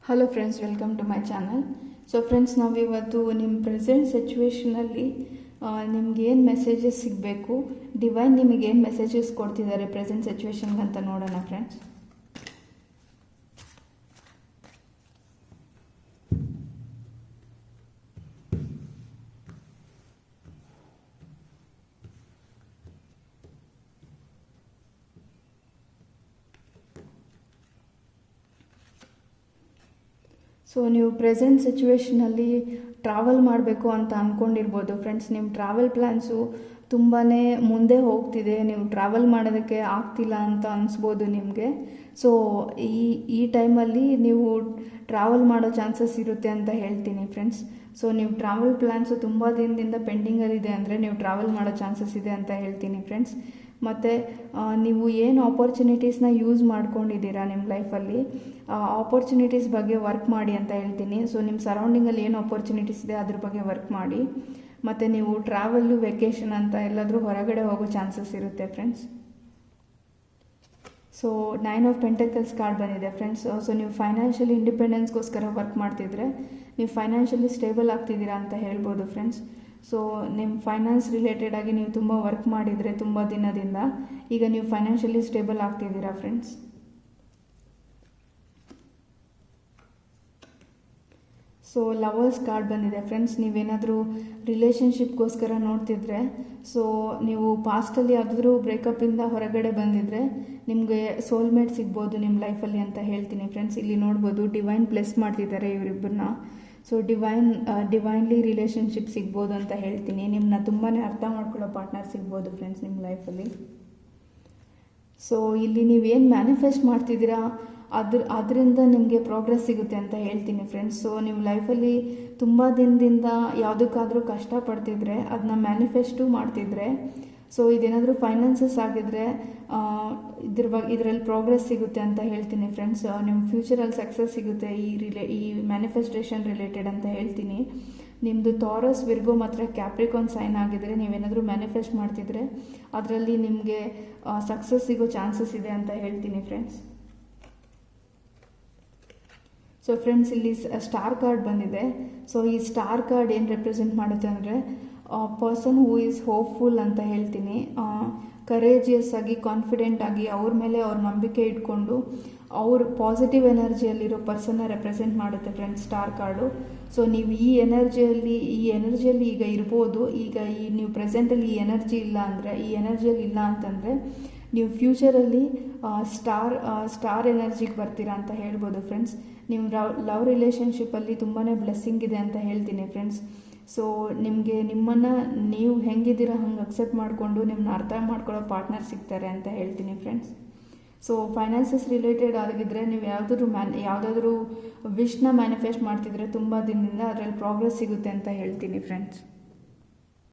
Hello friends, welcome to my channel. So friends, ನಾವಿವತ್ತು ನಿಮ್ಮ present ಸಿಚುವೇಷನಲ್ಲಿ ನಿಮ್ಗೇನು ಮೆಸೇಜಸ್ ಸಿಗಬೇಕು, ಡಿವೈನ್ ನಿಮಗೇನು ಮೆಸೇಜಸ್ ಕೊಡ್ತಿದ್ದಾರೆ ಪ್ರೆಸೆಂಟ್ ಸಿಚುವೇಷನ್ಗೆ ಅಂತ ನೋಡೋಣ ಫ್ರೆಂಡ್ಸ್. ಸೊ ನೀವು ಪ್ರೆಸೆಂಟ್ ಸಿಚುವೇಷನಲ್ಲಿ ಟ್ರಾವೆಲ್ ಮಾಡಬೇಕು ಅಂತ ಅಂದ್ಕೊಂಡಿರ್ಬೋದು ಫ್ರೆಂಡ್ಸ್. ನಿಮ್ಮ ಟ್ರಾವೆಲ್ ಪ್ಲ್ಯಾನ್ಸು ತುಂಬಾ ಮುಂದೆ ಹೋಗ್ತಿದೆ, ನೀವು ಟ್ರಾವೆಲ್ ಮಾಡೋದಕ್ಕೆ ಆಗ್ತಿಲ್ಲ ಅಂತ ಅನಿಸ್ಬೋದು ನಿಮಗೆ. ಸೊ ಈ ಟೈಮಲ್ಲಿ ನೀವು ಟ್ರಾವೆಲ್ ಮಾಡೋ ಚಾನ್ಸಸ್ ಇರುತ್ತೆ ಅಂತ ಹೇಳ್ತೀನಿ ಫ್ರೆಂಡ್ಸ್. ಸೊ ನೀವು ಟ್ರಾವೆಲ್ ಪ್ಲ್ಯಾನ್ಸು ತುಂಬ ದಿನದಿಂದ ಪೆಂಡಿಂಗಲ್ಲಿದೆ ಅಂದರೆ ನೀವು ಟ್ರಾವೆಲ್ ಮಾಡೋ ಚಾನ್ಸಸ್ ಇದೆ ಅಂತ ಹೇಳ್ತೀನಿ ಫ್ರೆಂಡ್ಸ್. ಮತ್ತು ನೀವು ಏನು ಆಪರ್ಚುನಿಟೀಸ್ನ ಯೂಸ್ ಮಾಡ್ಕೊಂಡಿದ್ದೀರಾ ನಿಮ್ಮ ಲೈಫಲ್ಲಿ, ಆಪರ್ಚುನಿಟೀಸ್ ಬಗ್ಗೆ ವರ್ಕ್ ಮಾಡಿ ಅಂತ ಹೇಳ್ತೀನಿ. ಸೊ ನಿಮ್ಮ ಸರೌಂಡಿಂಗಲ್ಲಿ ಏನು ಆಪರ್ಚುನಿಟೀಸ್ ಇದೆ ಅದ್ರ ಬಗ್ಗೆ ವರ್ಕ್ ಮಾಡಿ. ಮತ್ತು ನೀವು ಟ್ರಾವೆಲ್ಲು, ವೆಕೇಷನ್ ಅಂತ ಎಲ್ಲಾದರೂ ಹೊರಗಡೆ ಹೋಗೋ ಚಾನ್ಸಸ್ ಇರುತ್ತೆ friends. So 9 of pentacles card ಬಂದಿದೆ ಫ್ರೆಂಡ್ಸ್. ಸೊ ನೀವು ಫೈನಾನ್ಷಿಯಲಿ ಇಂಡಿಪೆಂಡೆನ್ಸ್ಗೋಸ್ಕರ ವರ್ಕ್ ಮಾಡ್ತಿದ್ರೆ ನೀವು ಫೈನಾನ್ಷಿಯಲಿ ಸ್ಟೇಬಲ್ ಆಗ್ತಿದ್ದೀರಾ ಅಂತ ಹೇಳ್ಬೋದು ಫ್ರೆಂಡ್ಸ್. ಸೊ ನಿಮ್ಮ ಫೈನಾನ್ಸ್ ರಿಲೇಟೆಡ್ ಆಗಿ ನೀವು ತುಂಬ ವರ್ಕ್ ಮಾಡಿದರೆ ತುಂಬ ದಿನದಿಂದ ಈಗ ನೀವು ಫೈನಾನ್ಷಿಯಲಿ ಸ್ಟೇಬಲ್ ಆಗ್ತಿದ್ದೀರಾ ಫ್ರೆಂಡ್ಸ್. ಸೊ ಲವರ್ಸ್ ಕಾರ್ಡ್ ಬಂದಿದೆ ಫ್ರೆಂಡ್ಸ್. ನೀವೇನಾದರೂ ರಿಲೇಷನ್ಶಿಪ್ಗೋಸ್ಕರ ನೋಡ್ತಿದ್ರೆ, ಸೊ ನೀವು ಪಾಸ್ಟಲ್ಲಿ ಯಾವುದಾದ್ರೂ ಬ್ರೇಕಪ್ಪಿಂದ ಹೊರಗಡೆ ಬಂದಿದ್ದರೆ ನಿಮಗೆ ಸೋಲ್ಮೇಟ್ ಸಿಗ್ಬೋದು ನಿಮ್ಮ ಲೈಫಲ್ಲಿ ಅಂತ ಹೇಳ್ತೀನಿ ಫ್ರೆಂಡ್ಸ್. ಇಲ್ಲಿ ನೋಡ್ಬೋದು ಡಿವೈನ್ ಬ್ಲೆಸ್ ಮಾಡ್ತಿದ್ದಾರೆ ಇವರಿಬ್ಬರನ್ನ. ಸೊ ಡಿವೈನ್ಲಿ ರಿಲೇಷನ್ಶಿಪ್ ಸಿಗ್ಬೋದು ಅಂತ ಹೇಳ್ತೀನಿ. ನಿಮ್ಮನ್ನ ತುಂಬಾ ಅರ್ಥ ಮಾಡ್ಕೊಳ್ಳೋ ಪಾರ್ಟ್ನರ್ ಸಿಗ್ಬೋದು ಫ್ರೆಂಡ್ಸ್ ನಿಮ್ಮ ಲೈಫಲ್ಲಿ. ಸೊ ಇಲ್ಲಿ ನೀವೇನು ಮ್ಯಾನಿಫೆಸ್ಟ್ ಮಾಡ್ತಿದ್ದೀರಾ ಅದರಿಂದ ನಿಮಗೆ ಪ್ರೋಗ್ರೆಸ್ ಸಿಗುತ್ತೆ ಅಂತ ಹೇಳ್ತೀನಿ ಫ್ರೆಂಡ್ಸ್. ಸೊ ನೀವು ಲೈಫಲ್ಲಿ ತುಂಬ ದಿನದಿಂದ ಯಾವುದಕ್ಕಾದರೂ ಕಷ್ಟಪಡ್ತಿದ್ರೆ ಅದನ್ನ ಮ್ಯಾನಿಫೆಸ್ಟು ಮಾಡ್ತಿದ್ರೆ, ಸೊ ಇದೇನಾದರೂ ಫೈನಾನ್ಸಸ್ ಆಗಿದ್ರೆ ಇದರಲ್ಲಿ ಪ್ರೋಗ್ರೆಸ್ ಸಿಗುತ್ತೆ ಅಂತ ಹೇಳ್ತೀನಿ ಫ್ರೆಂಡ್ಸ್. ನಿಮ್ಮ ಫ್ಯೂಚರಲ್ಲಿ ಸಕ್ಸಸ್ ಸಿಗುತ್ತೆ ಈ ಮ್ಯಾನಿಫೆಸ್ಟೇಷನ್ ರಿಲೇಟೆಡ್ ಅಂತ ಹೇಳ್ತೀನಿ. ನಿಮ್ಮದು ಥಾರಸ್, ವಿರ್ಗೋ ಮತ್ತು ಕ್ಯಾಪ್ರಿಕಾನ್ ಸೈನ್ ಆಗಿದ್ರೆ ನೀವೇನಾದರೂ ಮ್ಯಾನಿಫೆಸ್ಟ್ ಮಾಡ್ತಿದ್ರೆ ಅದರಲ್ಲಿ ನಿಮಗೆ ಸಕ್ಸಸ್ ಸಿಗೋ ಚಾನ್ಸಸ್ ಇದೆ ಅಂತ ಹೇಳ್ತೀನಿ ಫ್ರೆಂಡ್ಸ್. ಸೊ ಫ್ರೆಂಡ್ಸ್, ಇಲ್ಲಿ ಸ್ಟಾರ್ ಕಾರ್ಡ್ ಬಂದಿದೆ. ಸೊ ಈ ಸ್ಟಾರ್ ಕಾರ್ಡ್ ಏನು ರೆಪ್ರೆಸೆಂಟ್ ಮಾಡುತ್ತೆ ಅಂದರೆ ಪರ್ಸನ್ ಹೂ ಈಸ್ ಹೋಪ್ಫುಲ್ ಅಂತ ಹೇಳ್ತೀನಿ. ಕರೇಜಿಯಸ್ ಆಗಿ, ಕಾನ್ಫಿಡೆಂಟ್ ಆಗಿ, ಅವ್ರ ಮೇಲೆ ಅವ್ರ ನಂಬಿಕೆ ಇಟ್ಕೊಂಡು ಅವ್ರ ಪಾಸಿಟಿವ್ ಎನರ್ಜಿಯಲ್ಲಿರೋ ಪರ್ಸನ್ನ ರೆಪ್ರೆಸೆಂಟ್ ಮಾಡುತ್ತೆ ಫ್ರೆಂಡ್ಸ್ ಸ್ಟಾರ್ ಕಾರ್ಡು. ಸೊ ನೀವು ಈ ಎನರ್ಜಿಯಲ್ಲಿ ಈಗ ಇರ್ಬೋದು. ಈಗ ನೀವು ಪ್ರೆಸೆಂಟಲ್ಲಿ ಈ ಎನರ್ಜಿಯಲ್ಲಿ ಇಲ್ಲ ಅಂತಂದರೆ ನೀವು ಫ್ಯೂಚರಲ್ಲಿ ಸ್ಟಾರ್ ಎನರ್ಜಿಗೆ ಬರ್ತೀರಾ ಅಂತ ಹೇಳ್ಬೋದು ಫ್ರೆಂಡ್ಸ್. ನೀವು ಲವ್ ರಿಲೇಷನ್ಶಿಪ್ಪಲ್ಲಿ ತುಂಬಾ ಬ್ಲೆಸ್ಸಿಂಗ್ ಇದೆ ಅಂತ ಹೇಳ್ತೀನಿ ಫ್ರೆಂಡ್ಸ್. ಸೊ ನಿಮ್ಮನ್ನು ನೀವು ಹೆಂಗಿದ್ದೀರಾ ಹಂಗೆ ಅಕ್ಸೆಪ್ಟ್ ಮಾಡಿಕೊಂಡು ನಿಮ್ಮನ್ನ ಅರ್ಥ ಮಾಡ್ಕೊಳ್ಳೋ ಪಾರ್ಟ್ನರ್ ಸಿಗ್ತಾರೆ ಅಂತ ಹೇಳ್ತೀನಿ ಫ್ರೆಂಡ್ಸ್. ಸೊ ಫೈನಾನ್ಸಸ್ ರಿಲೇಟೆಡ್ ಆಗಿದ್ದರೆ ನೀವು ಯಾವುದಾದ್ರೂ ವಿಶ್ನ ಮ್ಯಾನಿಫೆಸ್ಟ್ ಮಾಡ್ತಿದ್ರೆ ತುಂಬ ದಿನದಿಂದ ಅದರಲ್ಲಿ ಪ್ರೋಗ್ರೆಸ್ ಸಿಗುತ್ತೆ ಅಂತ ಹೇಳ್ತೀನಿ ಫ್ರೆಂಡ್ಸ್.